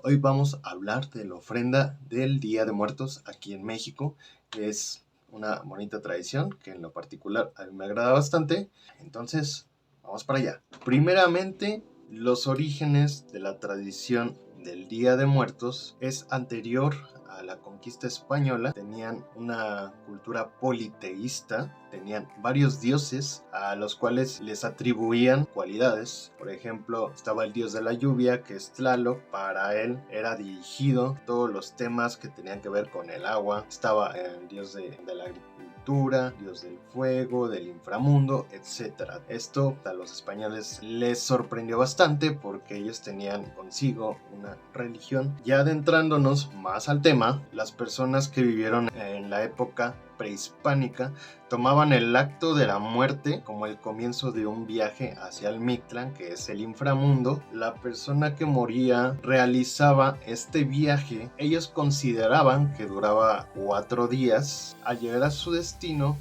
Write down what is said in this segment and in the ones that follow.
Hoy vamos a hablar de la ofrenda del Día de Muertos aquí en México, que es una bonita tradición que en lo particular a mí me agrada bastante. Entonces, vamos para allá. Primeramente, los orígenes de la tradición del Día de Muertos es anterior a la conquista española. Tenían una cultura politeísta, tenían varios dioses a los cuales les atribuían cualidades. Por ejemplo, estaba el dios de la lluvia, que es Tlaloc. Para él era dirigido todos los temas que tenían que ver con el agua. Estaba el dios de la agricultura, dios del fuego, del inframundo, etc. Esto a los españoles les sorprendió bastante porque ellos tenían consigo una religión. Ya adentrándonos más al tema, las personas que vivieron en la época prehispánica tomaban el acto de la muerte como el comienzo de un viaje hacia el Mictlán, que es el inframundo. La persona que moría realizaba este viaje. Ellos consideraban que duraba 4 días. Al llegar a su destino,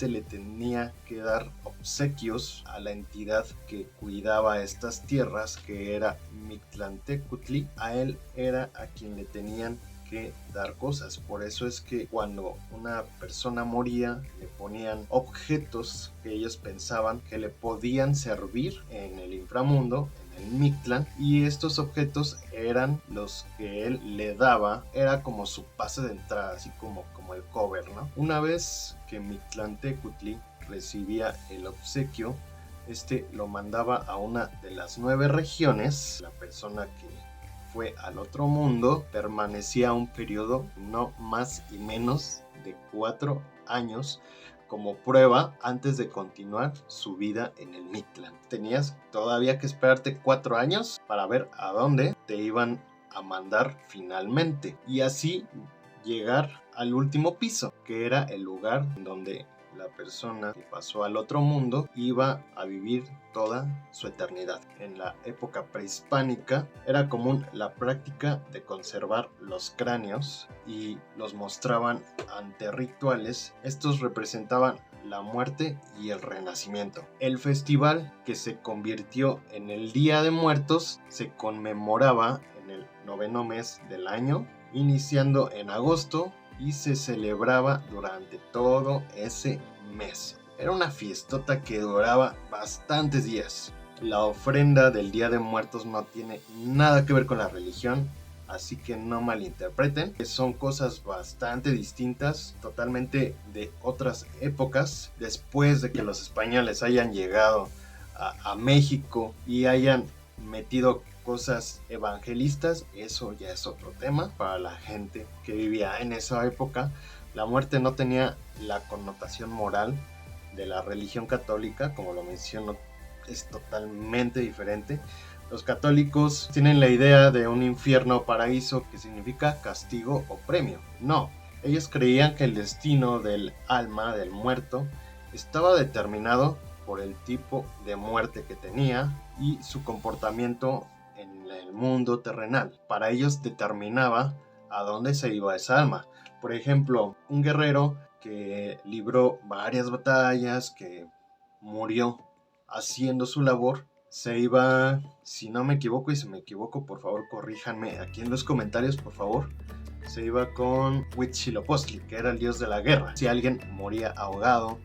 le tenía que dar obsequios a la entidad que cuidaba estas tierras, que era Mictlantecutli. A él era a quien le tenían que dar cosas. Por eso es que cuando una persona moría, le ponían objetos que ellos pensaban que le podían servir en el inframundo, en el Mictlán, y estos objetos eran los que él le daba. Era como su pase de entrada, así como el cover, ¿no? Una vez que Mictlantecutli recibía el obsequio, lo mandaba a una de las 9 regiones. La persona que fue al otro mundo permanecía un periodo no más y menos de 4 años como prueba antes de continuar su vida en el Mictlán. Tenías todavía que esperarte 4 años para ver a dónde te iban a mandar finalmente, y así llegar al último piso, que era el lugar donde la persona que pasó al otro mundo iba a vivir toda su eternidad. En la época prehispánica era común la práctica de conservar los cráneos y los mostraban ante rituales. Estos representaban la muerte y el renacimiento. El festival, que se convirtió en el Día de Muertos, se conmemoraba en el 9º mes del año, iniciando en agosto, y se celebraba durante todo ese mes. Era una fiestota que duraba bastantes días. La ofrenda del Día de Muertos no tiene nada que ver con la religión, así que no malinterpreten. Son cosas bastante distintas, totalmente de otras épocas. Después de que los españoles hayan llegado a México y hayan metido cosas evangelistas, eso ya es otro tema. Para la gente que vivía en esa época, la muerte no tenía la connotación moral de la religión católica, como lo menciono, es totalmente diferente. Los católicos tienen la idea de un infierno o paraíso, que significa castigo o premio. No, ellos creían que el destino del alma del muerto estaba determinado por el tipo de muerte que tenía y su comportamiento en el mundo terrenal. Para ellos determinaba a dónde se iba esa alma. Por ejemplo, un guerrero que libró varias batallas, que murió haciendo su labor, se iba, si no me equivoco, y si me equivoco, por favor corríjanme aquí en los comentarios, por favor, se iba con Huitzilopochtli, que era el dios de la guerra. Si alguien moría ahogado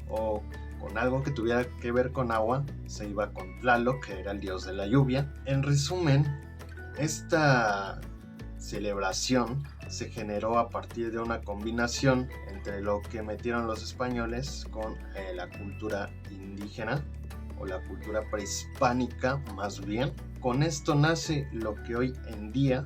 o con algo que tuviera que ver con agua, se iba con Tlaloc, que era el dios de la lluvia. En resumen, esta celebración se generó a partir de una combinación entre lo que metieron los españoles con la cultura indígena, o la cultura prehispánica más bien. Con esto nace lo que hoy en día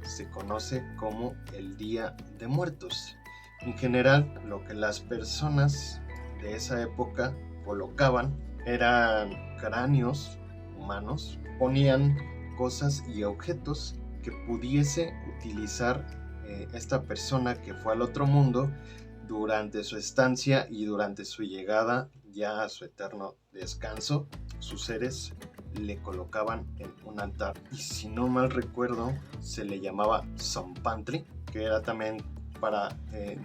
se conoce como el Día de Muertos. En general, lo que las personas de esa época colocaban eran cráneos humanos, ponían cosas y objetos que pudiese utilizar esta persona que fue al otro mundo durante su estancia y durante su llegada ya a su eterno descanso. Sus seres le colocaban en un altar, y si no mal recuerdo se le llamaba Zompantli, que era también para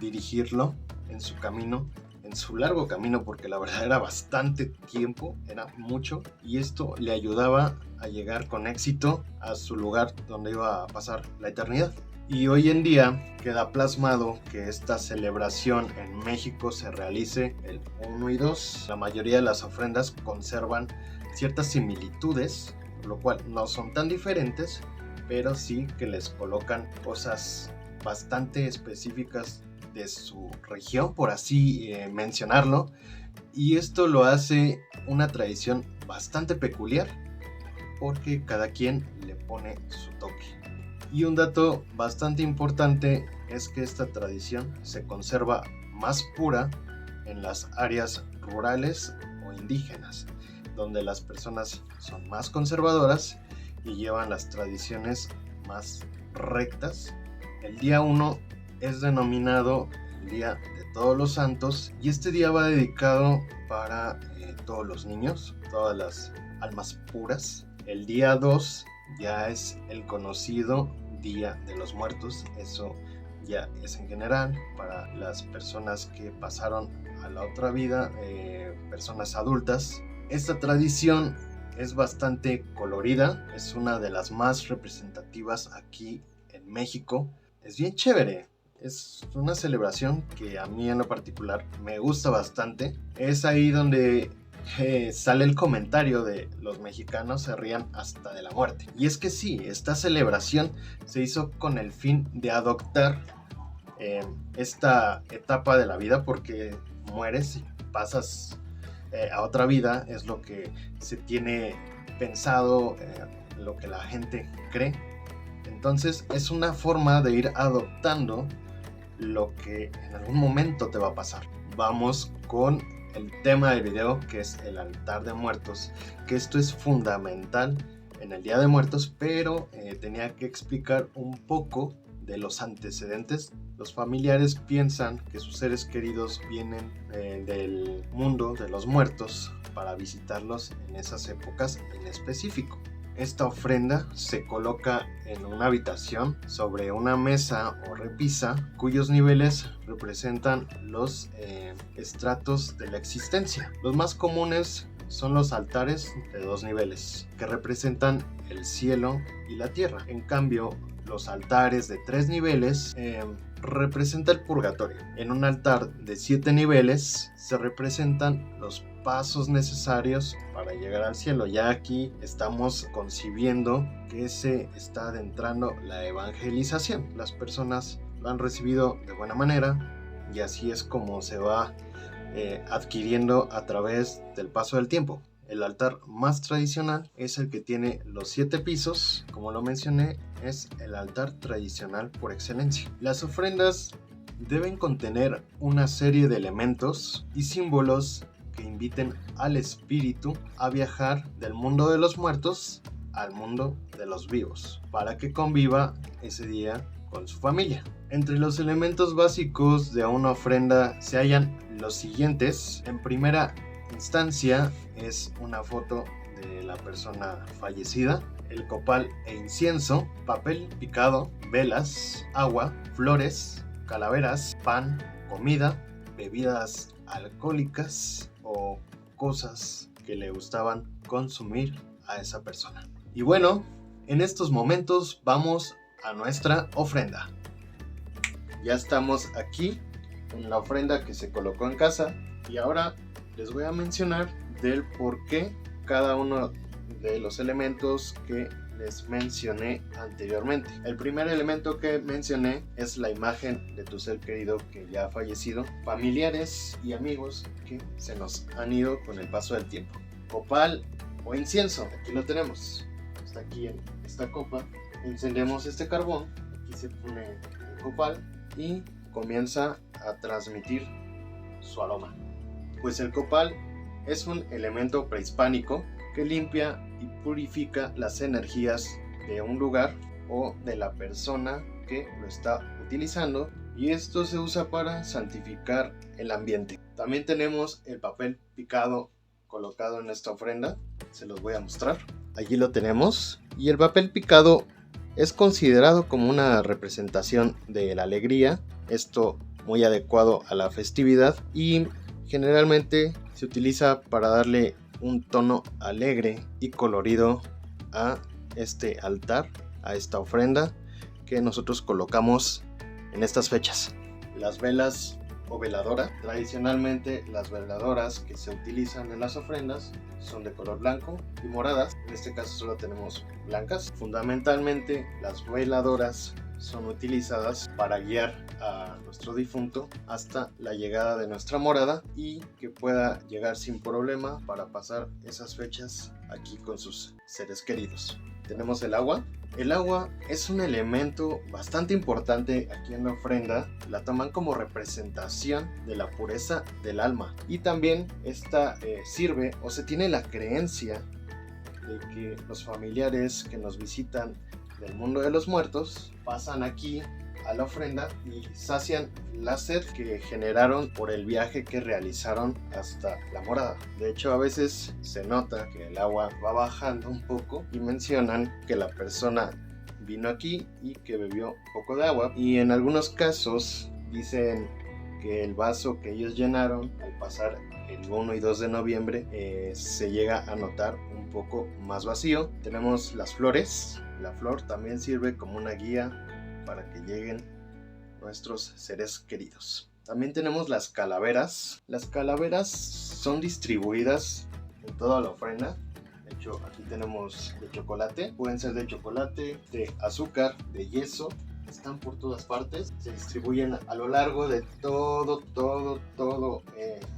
dirigirlo en su camino, en su largo camino, porque la verdad era bastante tiempo, era mucho, y esto le ayudaba a llegar con éxito a su lugar donde iba a pasar la eternidad. Y hoy en día queda plasmado que esta celebración en México se realice el 1 y 2. La mayoría de las ofrendas conservan ciertas similitudes, lo cual no son tan diferentes, pero sí que les colocan cosas bastante específicas de su región, por así mencionarlo, y esto lo hace una tradición bastante peculiar porque cada quien le pone su toque. Y un dato bastante importante es que esta tradición se conserva más pura en las áreas rurales o indígenas, donde las personas son más conservadoras y llevan las tradiciones más rectas. El día 1 es denominado el Día de Todos los Santos, y este día va dedicado para todos los niños, todas las almas puras. El día 2 ya es el conocido Día de los Muertos. Eso ya es en general para las personas que pasaron a la otra vida, personas adultas. Esta tradición es bastante colorida, es una de las más representativas aquí en México. Es bien chévere, es una celebración que a mí en lo particular me gusta bastante. Es ahí donde sale el comentario de los mexicanos se rían hasta de la muerte. Y es que sí, esta celebración se hizo con el fin de adoptar esta etapa de la vida, porque mueres y pasas a otra vida, es lo que se tiene pensado, lo que la gente cree. Entonces es una forma de ir adoptando lo que en algún momento te va a pasar. Vamos con el tema del video, que es el altar de muertos, que esto es fundamental en el Día de Muertos, pero tenía que explicar un poco de los antecedentes. Los familiares piensan que sus seres queridos vienen del mundo de los muertos para visitarlos en esas épocas en específico. Esta ofrenda se coloca en una habitación sobre una mesa o repisa cuyos niveles representan los estratos de la existencia. Los más comunes son los altares de 2 niveles, que representan el cielo y la tierra. En cambio, los altares de 3 niveles representa el purgatorio. En un altar de 7 niveles se representan los pasos necesarios para llegar al cielo. Ya aquí estamos concibiendo que se está adentrando la evangelización. Las personas lo han recibido de buena manera, y así es como se va adquiriendo a través del paso del tiempo. El altar más tradicional es el que tiene los 7 pisos. Como lo mencioné, es el altar tradicional por excelencia. Las ofrendas deben contener una serie de elementos y símbolos que inviten al espíritu a viajar del mundo de los muertos al mundo de los vivos, para que conviva ese día con su familia. Entre los elementos básicos de una ofrenda se hallan los siguientes. En primera instancia es una foto de la persona fallecida, el copal e incienso, papel picado, velas, agua, flores, calaveras, pan, comida, bebidas alcohólicas o cosas que le gustaban consumir a esa persona. Y bueno, en estos momentos vamos a nuestra ofrenda. Ya estamos aquí en la ofrenda que se colocó en casa, y ahora les voy a mencionar del por qué cada uno de los elementos que les mencioné anteriormente. El primer elemento que mencioné es la imagen de tu ser querido que ya ha fallecido, familiares y amigos que se nos han ido con el paso del tiempo. Copal o incienso, aquí lo tenemos, está aquí en esta copa. Encendemos este carbón, aquí se pone el copal y comienza a transmitir su aroma. Pues el copal es un elemento prehispánico que limpia y purifica las energías de un lugar o de la persona que lo está utilizando, y esto se usa para santificar el ambiente. También tenemos el papel picado colocado en esta ofrenda, se los voy a mostrar. Allí lo tenemos, y el papel picado es considerado como una representación de la alegría, esto muy adecuado a la festividad, y Generalmente se utiliza para darle un tono alegre y colorido a este altar, a esta ofrenda que nosotros colocamos en estas fechas. Las velas o veladora. Tradicionalmente las veladoras que se utilizan en las ofrendas son de color blanco y moradas. En este caso solo tenemos blancas. Fundamentalmente las veladoras son utilizadas para guiar a nuestro difunto hasta la llegada de nuestra morada y que pueda llegar sin problema para pasar esas fechas aquí con sus seres queridos. Tenemos el agua. El agua es un elemento bastante importante aquí en la ofrenda. La toman como representación de la pureza del alma. Y también esta sirve o se tiene la creencia de que los familiares que nos visitan del mundo de los muertos pasan aquí a la ofrenda y sacian la sed que generaron por el viaje que realizaron hasta la morada. De hecho, a veces se nota que el agua va bajando un poco y mencionan que la persona vino aquí y que bebió un poco de agua, y en algunos casos dicen que el vaso que ellos llenaron al pasar el 1 y 2 de noviembre se llega a notar un poco más vacío. Tenemos las flores. La flor también sirve como una guía para que lleguen nuestros seres queridos. También tenemos las calaveras. Las calaveras son distribuidas en toda la ofrenda. De hecho, aquí tenemos de chocolate. Pueden ser de chocolate, de azúcar, de yeso. Están por todas partes. Se distribuyen a lo largo de todo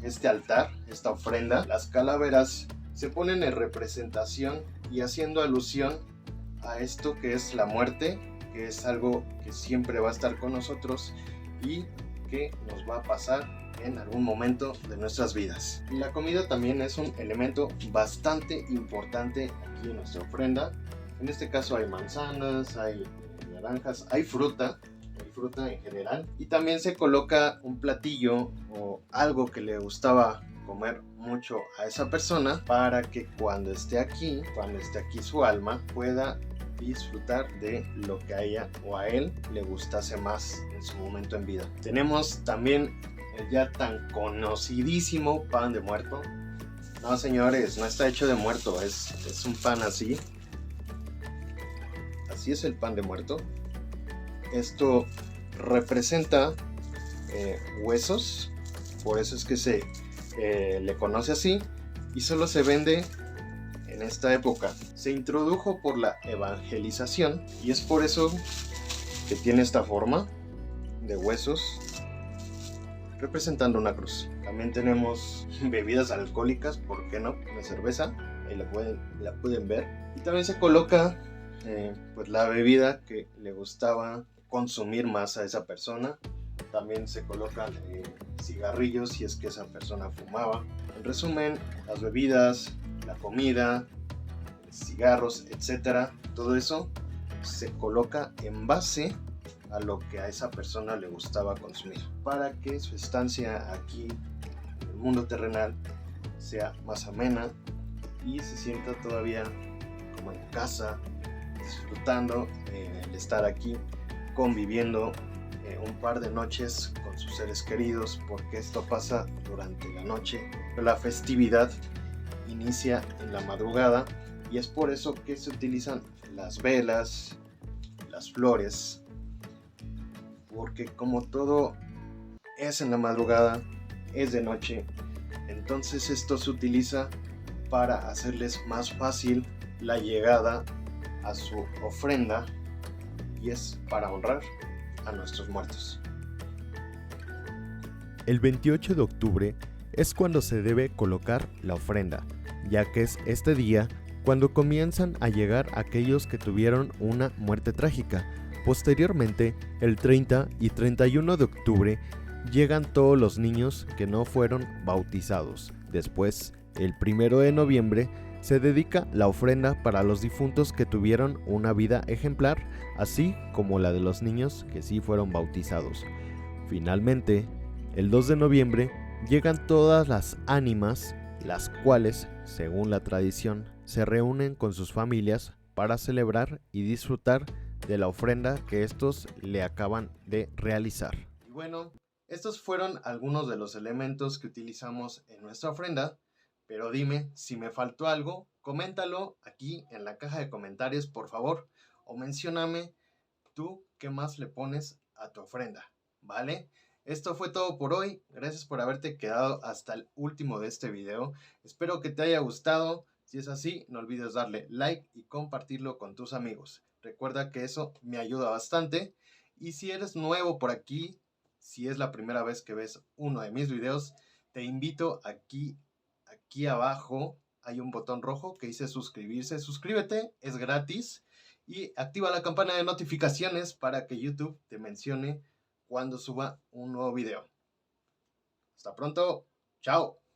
este altar, esta ofrenda. Las calaveras se ponen en representación y haciendo alusión a esto que es la muerte, que es algo que siempre va a estar con nosotros y que nos va a pasar en algún momento de nuestras vidas. Y la comida también es un elemento bastante importante aquí en nuestra ofrenda. En este caso hay manzanas, hay naranjas, hay fruta en general, y también se coloca un platillo o algo que le gustaba comer mucho a esa persona para que cuando esté aquí su alma, pueda disfrutar de lo que a ella o a él le gustase más en su momento en vida. Tenemos también el ya tan conocidísimo pan de muerto. No, señores, no está hecho de muerto, es un pan así. Así es el pan de muerto. Esto representa huesos, por eso es que se le conoce así, y solo se vende en esta época. Se introdujo por la evangelización y es por eso que tiene esta forma de huesos representando una cruz. También tenemos bebidas alcohólicas, ¿por qué no? Una cerveza, ahí la pueden ver. Y también se coloca pues la bebida que le gustaba consumir más a esa persona. También se colocan cigarrillos si es que esa persona fumaba. En resumen, las bebidas, la comida, cigarros, etcétera, todo eso se coloca en base a lo que a esa persona le gustaba consumir, para que su estancia aquí en el mundo terrenal sea más amena y se sienta todavía como en casa, disfrutando el estar aquí, conviviendo un par de noches con sus seres queridos, porque esto pasa durante la noche. La festividad inicia en la madrugada y es por eso que se utilizan las velas, las flores, porque como todo es en la madrugada, es de noche, entonces esto se utiliza para hacerles más fácil la llegada a su ofrenda, y es para honrar a nuestros muertos. El 28 de octubre es cuando se debe colocar la ofrenda, ya que es este día cuando comienzan a llegar aquellos que tuvieron una muerte trágica. Posteriormente, el 30 y 31 de octubre llegan todos los niños que no fueron bautizados. Después, el 1 de noviembre, se dedica la ofrenda para los difuntos que tuvieron una vida ejemplar, así como la de los niños que sí fueron bautizados. Finalmente, el 2 de noviembre llegan todas las ánimas, las cuales, según la tradición, se reúnen con sus familias para celebrar y disfrutar de la ofrenda que estos le acaban de realizar. Y bueno, Estos fueron algunos de los elementos que utilizamos en nuestra ofrenda, pero dime si me faltó algo, coméntalo aquí en la caja de comentarios, por favor, o mencióname tú qué más le pones a tu ofrenda, ¿vale? Esto fue todo por hoy. Gracias por haberte quedado hasta el último de este video. Espero que te haya gustado. Si es así, no olvides darle like y compartirlo con tus amigos. Recuerda que eso me ayuda bastante. Y si eres nuevo por aquí, si es la primera vez que ves uno de mis videos, te invito aquí abajo. Hay un botón rojo que dice suscribirse. Suscríbete, es gratis. Y activa la campana de notificaciones para que YouTube te mencione cuando suba un nuevo video. Hasta pronto. Chao.